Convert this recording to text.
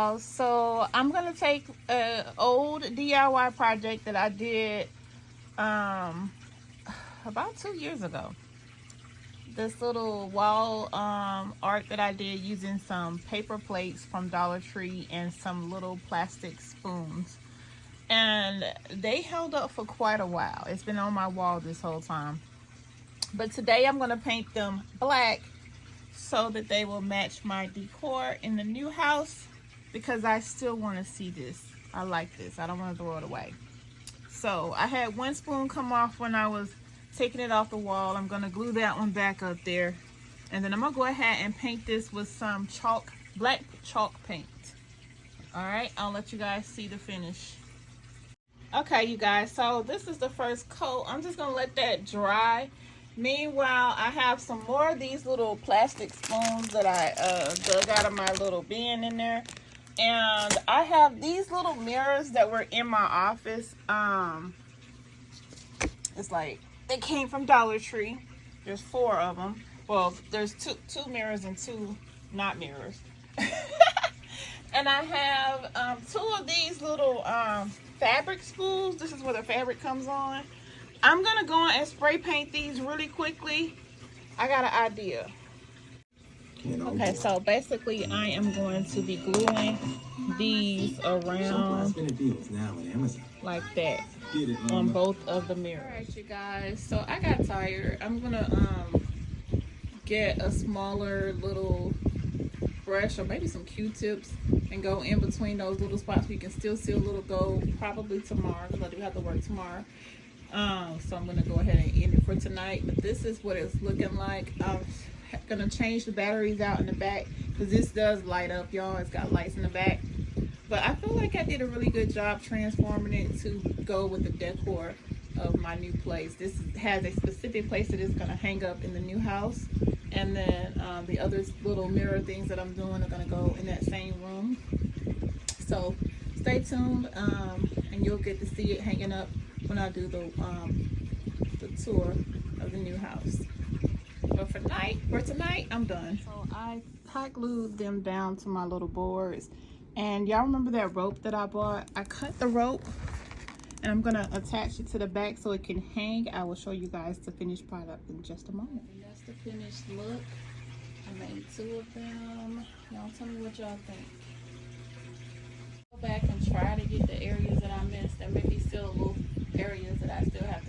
y'all. So I'm gonna take an old DIY project that I did about 2 years ago. This little wall art that I did using some paper plates from Dollar Tree and some little plastic spoons. And they held up for quite a while. It's been on my wall this whole time. But today I'm gonna paint them black so that they will match my decor in the new house, because I still want to see this. I like this. I don't want to throw it away. So I had one spoon come off when I was taking it off the wall. I'm going to glue that one back up there. And then I'm going to go ahead and paint this with some chalk, black chalk paint. All right, I'll let you guys see the finish. Okay, you guys, so this is the first coat. I'm just going to let that dry. Meanwhile, I have some more of these little plastic spoons that I dug out of my little bin in there. And I have these little mirrors that were in my office. It's like, they came from Dollar Tree. There's 4 of them. Well, there's two mirrors and 2 not mirrors. And I have 2 of these little fabric spools. This is where the fabric comes on. I'm gonna go on and spray paint these really quickly. I got an idea. Okay, so basically I am going to be gluing these around like that on both of the mirrors. All right, you guys, so I got tired. I'm gonna get a smaller little brush or maybe some Q-tips and go in between those little spots where you can still see a little gold, probably tomorrow, because I do have to work tomorrow. So I'm gonna go ahead and end it for tonight, but this is what it's looking like. I'm gonna change the batteries out in the back because this does light up, y'all. It's got lights in the back, but I feel like I did a really good job transforming it to go with the decor of my new place. This has a specific place that is gonna hang up in the new house, and then the other little mirror things that I'm doing are gonna go in that same room. So stay tuned, and you'll get to see it hanging up when I do the tour of the new house. But for tonight, I'm done. So I hot glued them down to my little boards. And y'all remember that rope that I bought? I cut the rope and I'm gonna attach it to the back so it can hang. I will show you guys the finished product in just a moment. And that's the finished look. I made 2 of them. Y'all tell me what y'all think. Go back and try to get the areas that I missed. There may be still little areas that I still have to